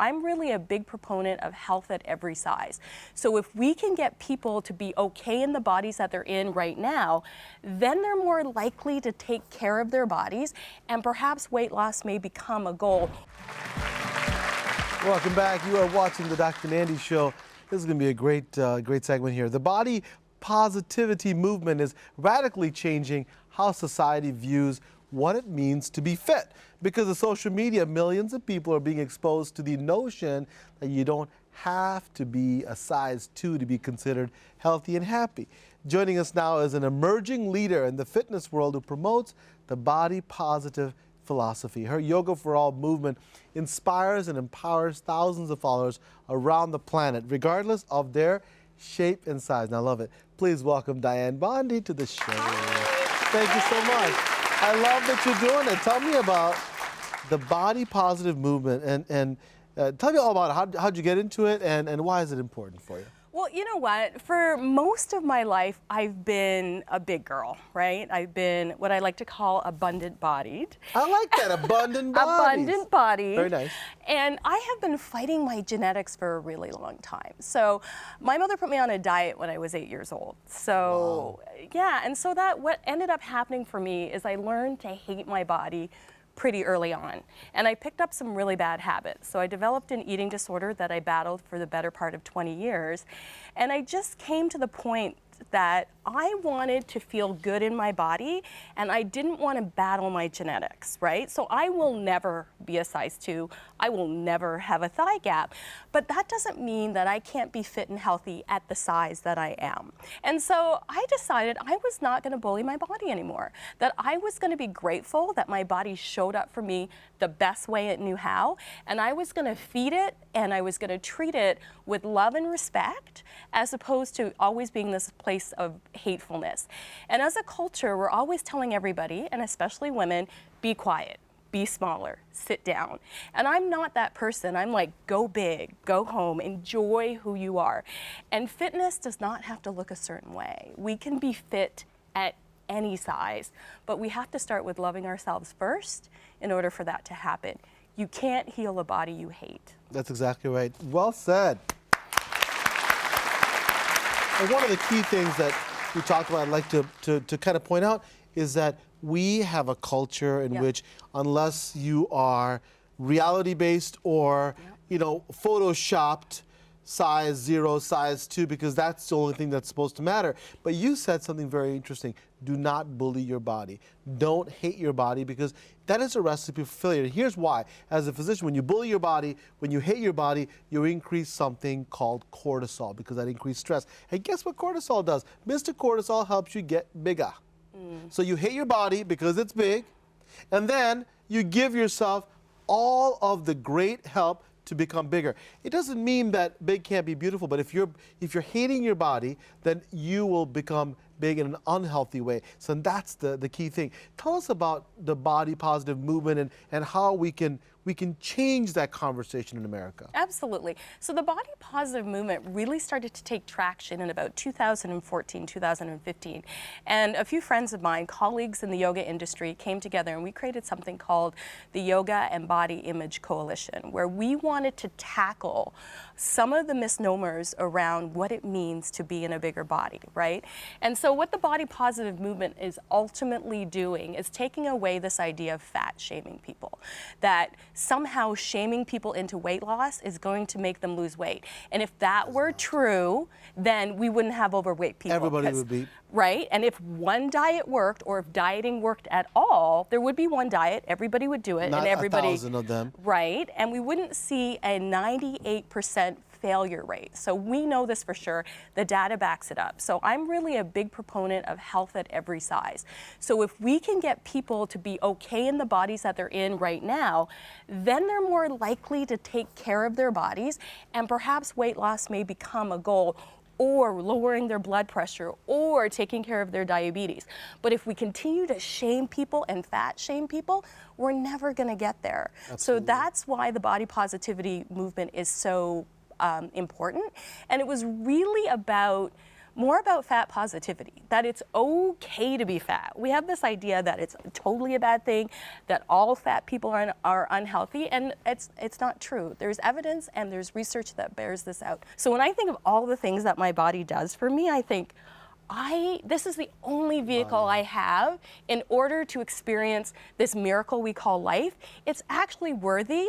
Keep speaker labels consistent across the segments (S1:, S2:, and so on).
S1: I'm really a big proponent of health at every size. So if we can get people to be okay in the bodies that they're in right now, then they're more likely to take care of their bodies, and perhaps weight loss may become a goal.
S2: Welcome back. You are watching the Dr. Nandi Show. This is going to be a great segment here. The body positivity movement is radically changing how society views what it means to be fit. Because of social media, millions of people are being exposed to the notion that you don't have to be a size 2 to be considered healthy and happy. Joining us now is an emerging leader in the fitness world who promotes the body positive philosophy. Her Yoga for All movement inspires and empowers thousands of followers around the planet, regardless of their shape and size. And I love it. Please welcome Diane Bondy to the show. Thank you so much. I love that you're doing it. Tell me about the body positive movement and tell me all about it. How'd you get into it and why is it important for you?
S1: Well, you know what? For most of my life, I've been a big girl, right? I've been what I like to call abundant bodied.
S2: I like that, abundant bodies.
S1: Abundant bodied.
S2: Very nice.
S1: And I have been fighting my genetics for a really long time. So my mother put me on a diet when I was 8 years old. So yeah, and so that what ended up happening for me is I learned to hate my body pretty early on. And I picked up some really bad habits. So I developed an eating disorder that I battled for the better part of 20 years. And I just came to the point that I wanted to feel good in my body and I didn't want to battle my genetics, right? So I will never be a size 2. I will never have a thigh gap. But that doesn't mean that I can't be fit and healthy at the size that I am. And so I decided I was not going to bully my body anymore, that I was going to be grateful that my body showed up for me the best way it knew how, and I was going to feed it and I was going to treat it with love and respect as opposed to always being this place of hatefulness. And as a culture, we're always telling everybody, and especially women, be quiet, be smaller, sit down. And I'm not that person. I'm like, go big, go home, enjoy who you are. And fitness does not have to look a certain way. We can be fit at any size, but we have to start with loving ourselves first in order for that to happen. You can't heal a body you hate.
S2: That's exactly right. Well said. And one of the key things that we talked about, I'd like to kind of point out, is that we have a culture in which unless you are reality-based or, you know, photoshopped, size 0, size 2, because that's the only thing that's supposed to matter. But you said something very interesting. Do not bully your body. Don't hate your body, because that is a recipe for failure. Here's why. As a physician, when you bully your body, when you hate your body, you increase something called cortisol, because that increases stress. And guess what cortisol does? Mr. Cortisol helps you get bigger. So you hate your body because it's big, and then you give yourself all of the great help to become bigger. It doesn't mean that big can't be beautiful, but if you're hating your body, then you will become big in an unhealthy way. So that's the key thing. Tell us about the body positive movement and how we can change that conversation in America.
S1: Absolutely. So the body positive movement really started to take traction in about 2014, 2015. And a few friends of mine, colleagues in the yoga industry, came together and we created something called the Yoga and Body Image Coalition, where we wanted to tackle some of the misnomers around what it means to be in a bigger body, right? And so what the body positive movement is ultimately doing is taking away this idea of fat shaming people, that somehow shaming people into weight loss is going to make them lose weight. And if that were true, then we wouldn't have overweight people.
S2: Everybody would be.
S1: Right? And if one diet worked, or if dieting worked at all, there would be one diet, everybody would do it.
S2: Not
S1: and everybody,
S2: 1,000 of them.
S1: Right? And we wouldn't see a 98% failure rate. So we know this for sure. The data backs it up. So I'm really a big proponent of health at every size. So if we can get people to be okay in the bodies that they're in right now, then they're more likely to take care of their bodies, and perhaps weight loss may become a goal, or lowering their blood pressure, or taking care of their diabetes. But if we continue to shame people and fat shame people, we're never going to get there. Absolutely. So that's why the body positivity movement is so important. And it was really about more about fat positivity, that it's okay to be fat. We have this idea that it's totally a bad thing, that all fat people are unhealthy, and it's not true. There's evidence and there's research that bears this out. So when I think of all the things that my body does for me, I think, this is the only vehicle I have in order to experience this miracle we call life. It's actually worthy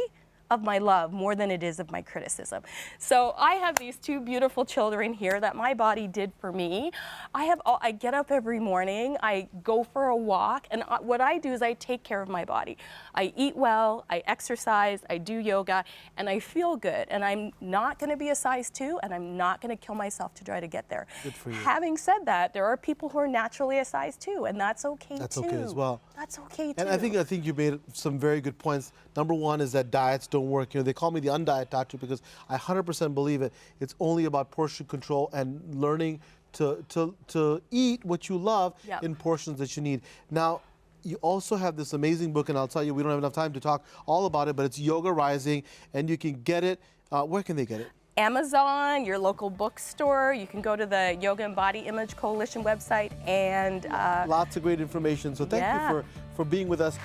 S1: of my love more than it is of my criticism. So I have these two beautiful children here that my body did for me. I get up every morning, I go for a walk, and what I do is I take care of my body. I eat well, I exercise, I do yoga, and I feel good. And I'm not gonna be a size 2, and I'm not gonna kill myself to try to get there.
S2: Good for you.
S1: Having said that, there are people who are naturally a size 2, and that's okay too.
S2: That's okay as well.
S1: That's okay too.
S2: And I think you made some very good points. Number one is that diets don't work. You know, they call me the undiet doctor because I 100% believe it. It's only about portion control and learning to eat what you love in portions that you need. Now, you also have this amazing book, and I'll tell you, we don't have enough time to talk all about it, but it's Yoga Rising, and you can get it. Where can they get it?
S1: Amazon, your local bookstore. You can go to the Yoga and Body Image Coalition website, and
S2: lots of great information. So thank you for being with us.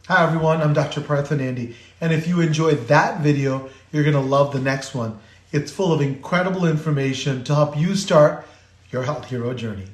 S3: Hi everyone, I'm Dr. Partha Nandi, and if you enjoyed that video, you're going to love the next one. It's full of incredible information to help you start your health hero journey.